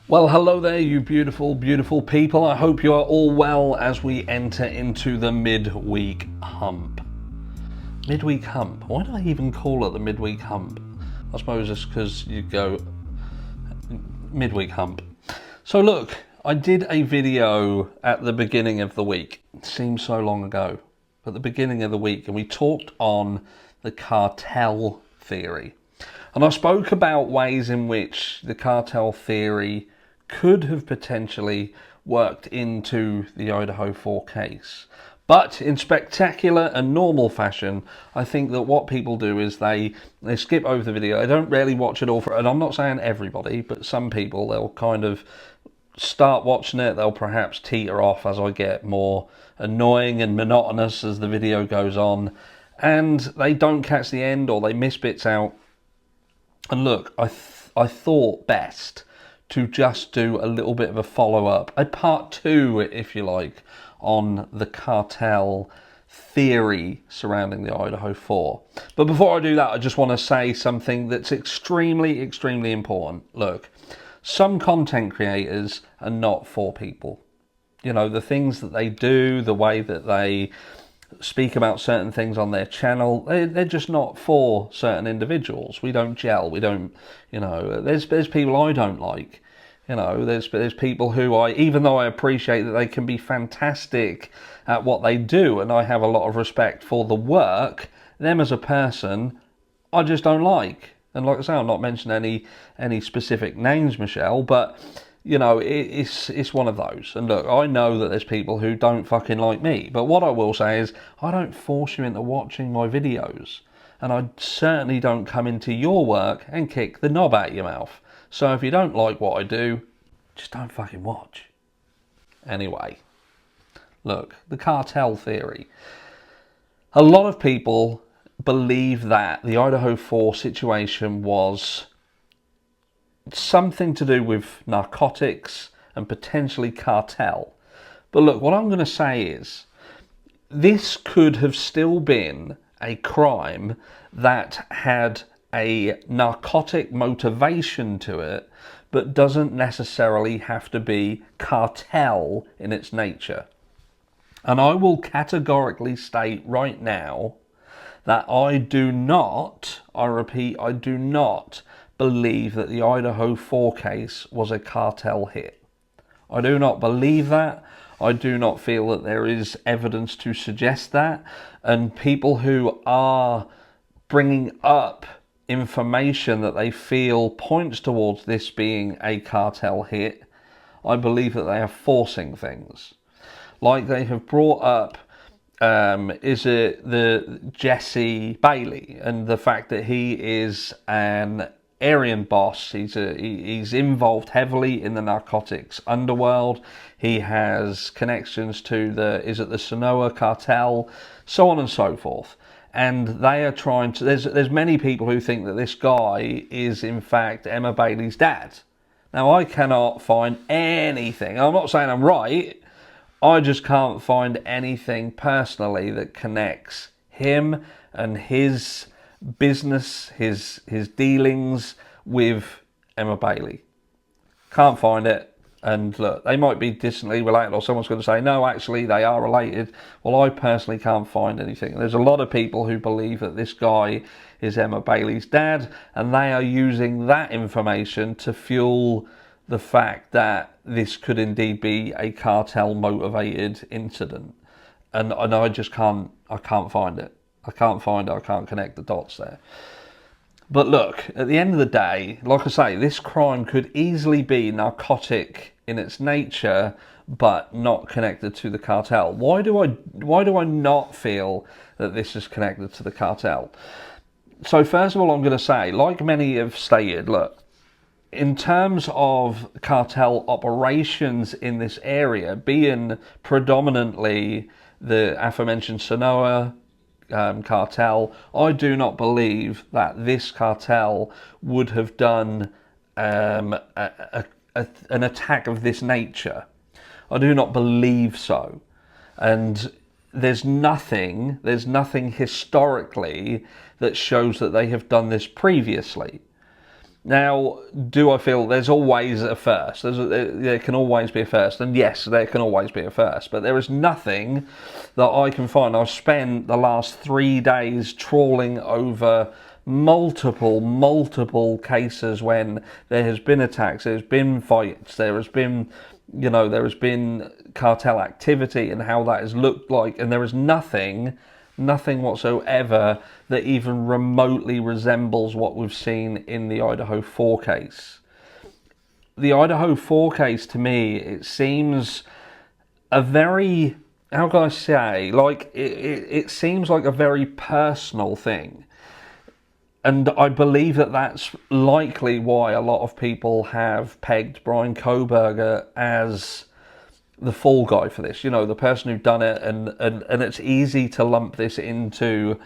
Well, hello there, you beautiful, beautiful people. I hope you are all well as we enter into the midweek hump. Midweek hump. Why do I even call it the midweek hump? I suppose it's because you go midweek hump. So look, I did a video at the beginning of the week. It seems so long ago. At the beginning of the week, and we talked on the cartel theory. And I spoke about ways in which the cartel theory could have potentially worked into the Idaho 4 case. But in spectacular and normal fashion, I think that what people do is they skip over the video. They don't really watch it all and I'm not saying everybody, but some people, they'll kind of start watching it. They'll perhaps teeter off as I get more annoying and monotonous as the video goes on. And they don't catch the end or they miss bits out. And look, I thought best to just do a little bit of a follow-up, a part 2, if you like, on the cartel theory surrounding the Idaho 4. But before I do that, I just want to say something that's extremely, extremely important. Look, some content creators are not for people. You know, the things that they do, the way that they speak about certain things on their channel, they're just not for certain individuals. We don't gel. We don't, you know, there's people I don't like. You know, there's people who even though I appreciate that they can be fantastic at what they do, and I have a lot of respect for the work, them as a person, I just don't like. And like I say, I'm not mentioning any specific names, Michelle, but you know, it's one of those. And look, I know that there's people who don't fucking like me, but what I will say is I don't force you into watching my videos, and I certainly don't come into your work and kick the knob out your mouth. So if you don't like what I do, just don't fucking watch. Anyway, look, the cartel theory. A lot of people believe that the Idaho 4 situation was something to do with narcotics and potentially cartel. But look, what I'm going to say is this could have still been a crime that had a narcotic motivation to it, but doesn't necessarily have to be cartel in its nature. And I will categorically state right now that I do not, I repeat, I do not believe that the Idaho 4 case was a cartel hit. I do not believe that. I do not feel that there is evidence to suggest that. And people who are bringing up information that they feel points towards this being a cartel hit, I believe that they are forcing things. Like they have brought up, is it the Jesse Bailey, and the fact that he is an Aryan boss. He's involved heavily in the narcotics underworld. He has connections to the Sonoma cartel, so on and so forth. And they are trying to, there's many people who think that this guy is in fact Emma Bailey's dad. Now I cannot find anything, I'm not saying I'm right, I just can't find anything personally that connects him and his business, his dealings with Emma Bailey. Can't find it. And look, they might be distantly related, or someone's going to say, no, actually they are related. Well, I personally can't find anything. There's a lot of people who believe that this guy is Emma Bailey's dad, and they are using that information to fuel the fact that this could indeed be a cartel motivated incident. And I just can't find it. I can't connect the dots there. But look, at the end of the day, like I say, this crime could easily be narcotic in its nature, but not connected to the cartel. Why do I not feel that this is connected to the cartel? So first of all, I'm going to say, like many have stated, look, in terms of cartel operations in this area, being predominantly the aforementioned Sonoma cartel, I do not believe that this cartel would have done an attack of this nature. I do not believe so. And there's nothing historically that shows that they have done this previously. Now, do I feel there's always a first? There can always be a first, and yes, there can always be a first, but there is nothing that I can find. I've spent the last 3 days trawling over multiple cases when there has been attacks, there's been fights, there has been, there has been cartel activity and how that has looked like, and there is nothing whatsoever that even remotely resembles what we've seen in the Idaho 4 case. The Idaho 4 case, to me, it seems a very, how can I say, like, it seems like a very personal thing. And I believe that that's likely why a lot of people have pegged Brian Kohberger as the fall guy for this, the person who'd done it, and it's easy to lump this into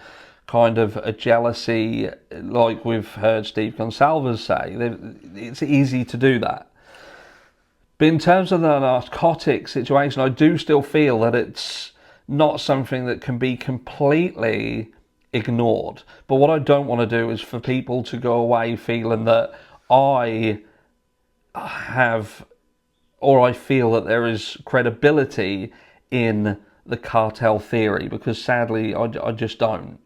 kind of a jealousy, like we've heard Steve Gonsalves say. It's easy to do that. But in terms of the narcotic situation, I do still feel that it's not something that can be completely ignored. But what I don't want to do is for people to go away feeling that I have, or I feel that there is credibility in the cartel theory, because sadly I just don't.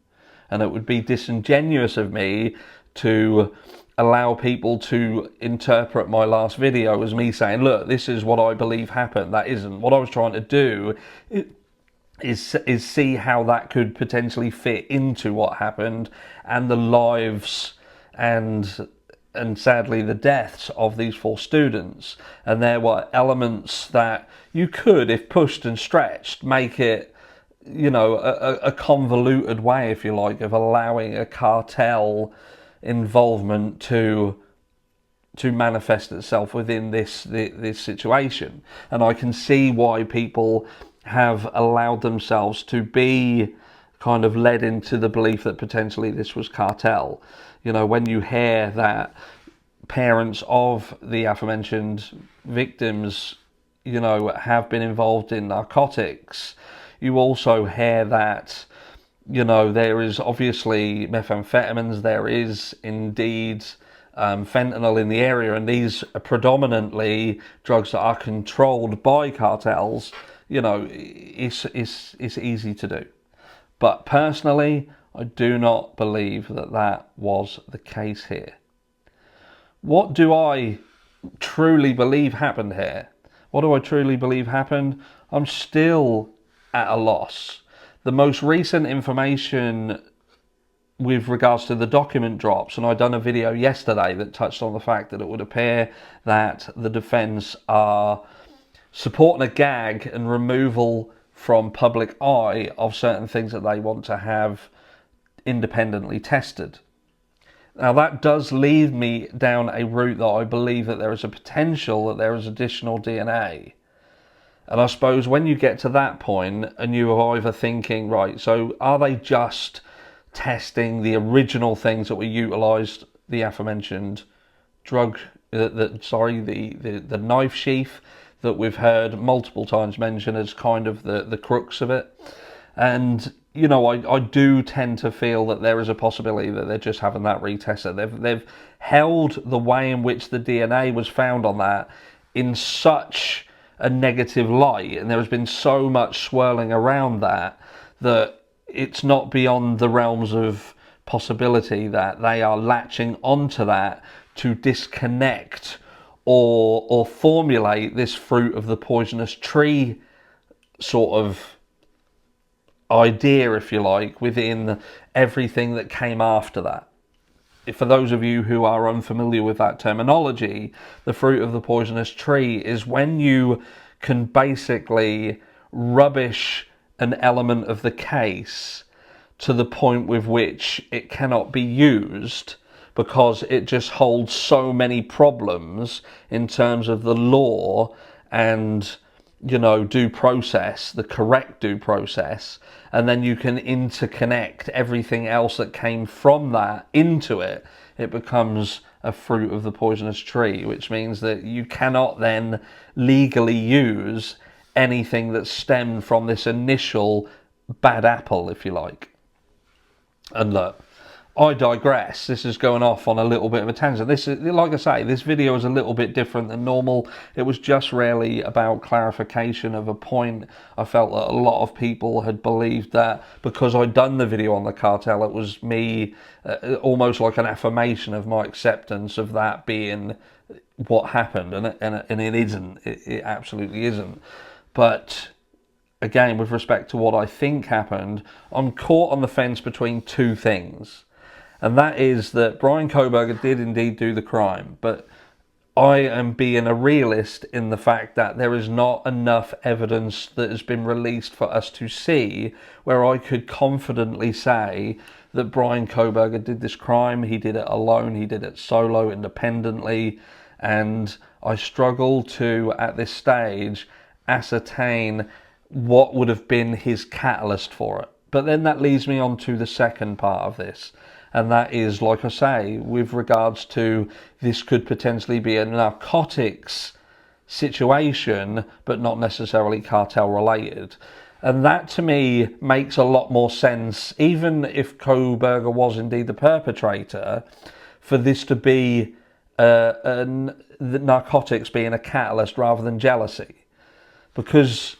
And it would be disingenuous of me to allow people to interpret my last video as me saying, look, this is what I believe happened. That isn't. What I was trying to do is see how that could potentially fit into what happened and the lives and sadly the deaths of these 4 students. And there were elements that you could, if pushed and stretched, make it, a convoluted way, if you like, of allowing a cartel involvement to manifest itself within this situation. And I can see why people have allowed themselves to be kind of led into the belief that potentially this was cartel. When you hear that parents of the aforementioned victims, have been involved in narcotics, you also hear that, there is obviously methamphetamines, there is indeed fentanyl in the area, and these are predominantly drugs that are controlled by cartels. It's easy to do. But personally, I do not believe that that was the case here. What do I truly believe happened here? What do I truly believe happened? I'm still at a loss. The most recent information with regards to the document drops, and I'd done a video yesterday that touched on the fact that it would appear that the defence are supporting a gag and removal from public eye of certain things that they want to have independently tested. Now that does lead me down a route that I believe that there is a potential that there is additional DNA. And I suppose when you get to that point and you are either thinking, right, so are they just testing the original things that were utilised, the aforementioned the knife sheath that we've heard multiple times mentioned as kind of the crux of it. And, I do tend to feel that there is a possibility that they're just having that retested. They've held the way in which the DNA was found on that in such a negative light, and there has been so much swirling around that it's not beyond the realms of possibility that they are latching onto that to disconnect or formulate this fruit of the poisonous tree sort of idea, if you like, within everything that came after that. For those of you who are unfamiliar with that terminology, the fruit of the poisonous tree is when you can basically rubbish an element of the case to the point with which it cannot be used because it just holds so many problems in terms of the law and due process, the correct due process, and then you can interconnect everything else that came from that into it. It becomes a fruit of the poisonous tree, which means that you cannot then legally use anything that stemmed from this initial bad apple, if you like. And look, I digress. This is going off on a little bit of a tangent. This is, like I say, this video is a little bit different than normal. It was just really about clarification of a point. I felt that a lot of people had believed that because I'd done the video on the cartel, it was me, almost like an affirmation of my acceptance of that being what happened, and it isn't. It absolutely isn't. But again, with respect to what I think happened, I'm caught on the fence between two things. And that is that Bryan Kohberger did indeed do the crime, but I am being a realist in the fact that there is not enough evidence that has been released for us to see where I could confidently say that Bryan Kohberger did this crime. He did it alone, he did it solo, independently, and I struggle to, at this stage, ascertain what would have been his catalyst for it. But then that leads me on to the second part of this. And that is, like I say, with regards to this could potentially be a narcotics situation, but not necessarily cartel related. And that to me makes a lot more sense, even if Kohberger was indeed the perpetrator, for this to be the narcotics being a catalyst rather than jealousy. Because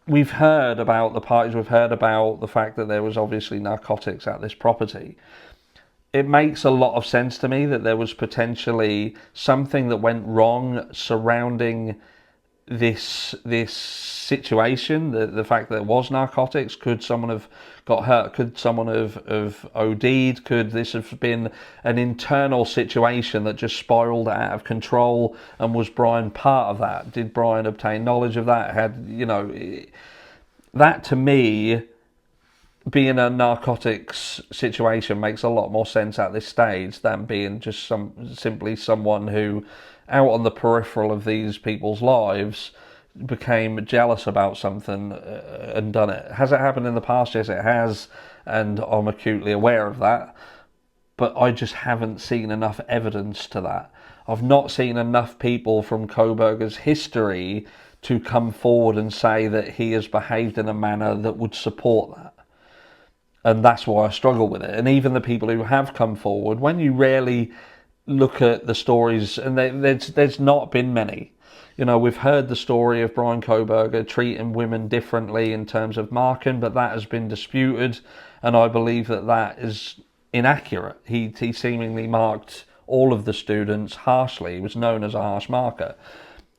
we've heard about the parties, we've heard about the fact that there was obviously narcotics at this property. It makes a lot of sense to me that there was potentially something that went wrong surrounding this situation, the fact that there was narcotics. Could someone have got hurt? Could someone have OD'd? Could this have been an internal situation that just spiraled out of control, and was Bryan part of that? Did Bryan obtain knowledge of that? That to me, being a narcotics situation, makes a lot more sense at this stage than being just simply someone who, out on the peripheral of these people's lives, became jealous about something and done it. Has it happened in the past? Yes, it has, and I'm acutely aware of that. But I just haven't seen enough evidence to that. I've not seen enough people from Kohberger's history to come forward and say that he has behaved in a manner that would support that. And that's why I struggle with it. And even the people who have come forward, when you rarely look at the stories, and there's not been many. We've heard the story of Bryan Kohberger treating women differently in terms of marking, but that has been disputed, and I believe that is inaccurate. He seemingly marked all of the students harshly. He was known as a harsh marker.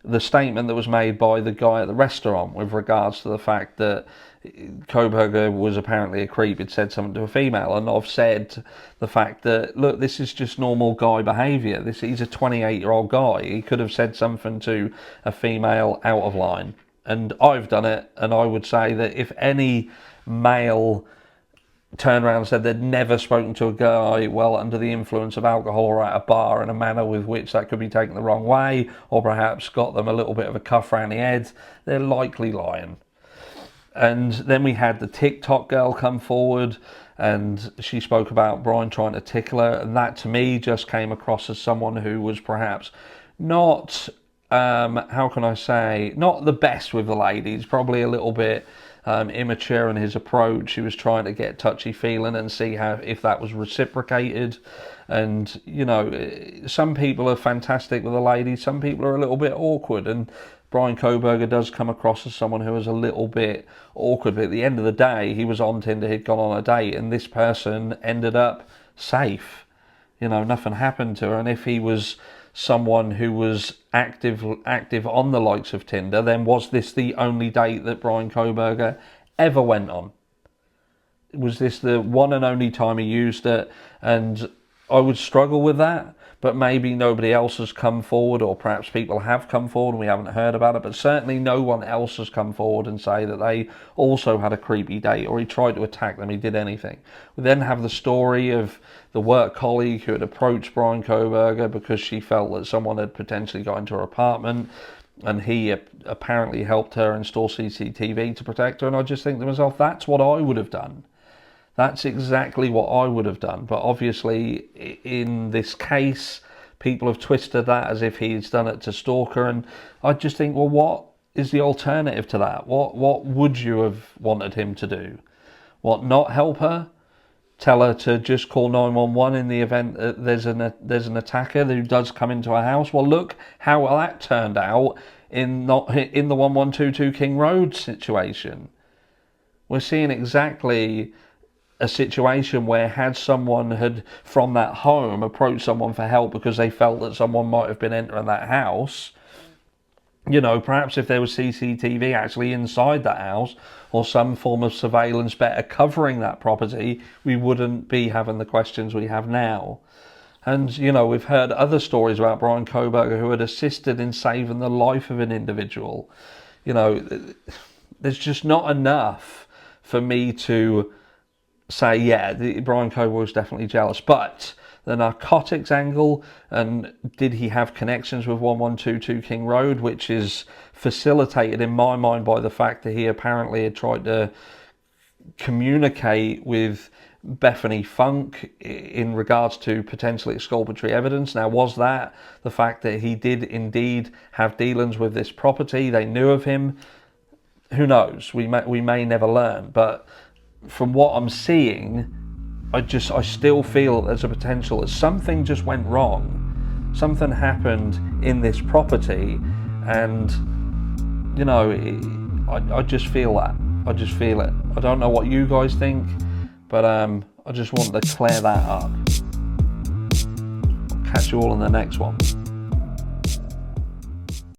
The statement that was made by the guy at the restaurant with regards to the fact that Kohberger was apparently a creep, had said something to a female, and I've said the fact that, look, this is just normal guy behaviour. He's a 28-year-old guy. He could have said something to a female out of line, and I've done it. And I would say that if any male turned around and said they'd never spoken to a guy while under the influence of alcohol or at a bar in a manner with which that could be taken the wrong way, or perhaps got them a little bit of a cuff around the head, they're likely lying. And then we had the TikTok girl come forward, and she spoke about Bryan trying to tickle her, and that to me just came across as someone who was perhaps not, how can I say, not the best with the ladies, probably a little bit immature in his approach. He was trying to get touchy-feeling and see if that was reciprocated. And some people are fantastic with the ladies, some people are a little bit awkward, and Bryan Kohberger does come across as someone who is a little bit awkward, but at the end of the day, he was on Tinder, he'd gone on a date, and this person ended up safe. Nothing happened to her. And if he was someone who was active on the likes of Tinder, then was this the only date that Bryan Kohberger ever went on? Was this the one and only time he used it? And I would struggle with that. But maybe nobody else has come forward, or perhaps people have come forward and we haven't heard about it, but certainly no one else has come forward and say that they also had a creepy date, or he tried to attack them, he did anything. We then have the story of the work colleague who had approached Bryan Kohberger because she felt that someone had potentially got into her apartment, and he apparently helped her install CCTV to protect her. And I just think to myself, that's what I would have done. That's exactly what I would have done. But obviously, in this case, people have twisted that as if he's done it to stalk her. And I just think, well, what is the alternative to that? What would you have wanted him to do? What, not help her? tell her to just call 911 in the event that there's an attacker who does come into a house. Well, look how that turned out in the 1122 King Road situation. We're seeing exactly a situation where had someone had from that home approached someone for help because they felt that someone might have been entering that house, you know, perhaps if there was CCTV actually inside that house or some form of surveillance better covering that property, we wouldn't be having the questions we have now. And, you know, we've heard other stories about Brian Koberger who had assisted in saving the life of an individual. You know, there's just not enough for me to say, yeah, Brian Koberger was definitely jealous. But the narcotics angle, and did he have connections with 1122 King Road, which is facilitated in my mind by the fact that he apparently had tried to communicate with Bethany Funk in regards to potentially exculpatory evidence. Now, was that the fact that he did indeed have dealings with this property? They knew of him. Who knows? We may never learn. But from what I'm seeing, I still feel there's a potential that something just went wrong. Something happened in this property, and, you know, I just feel that. I just feel it. I don't know what you guys think, but I just wanted to clear that up. I'll catch you all in the next one.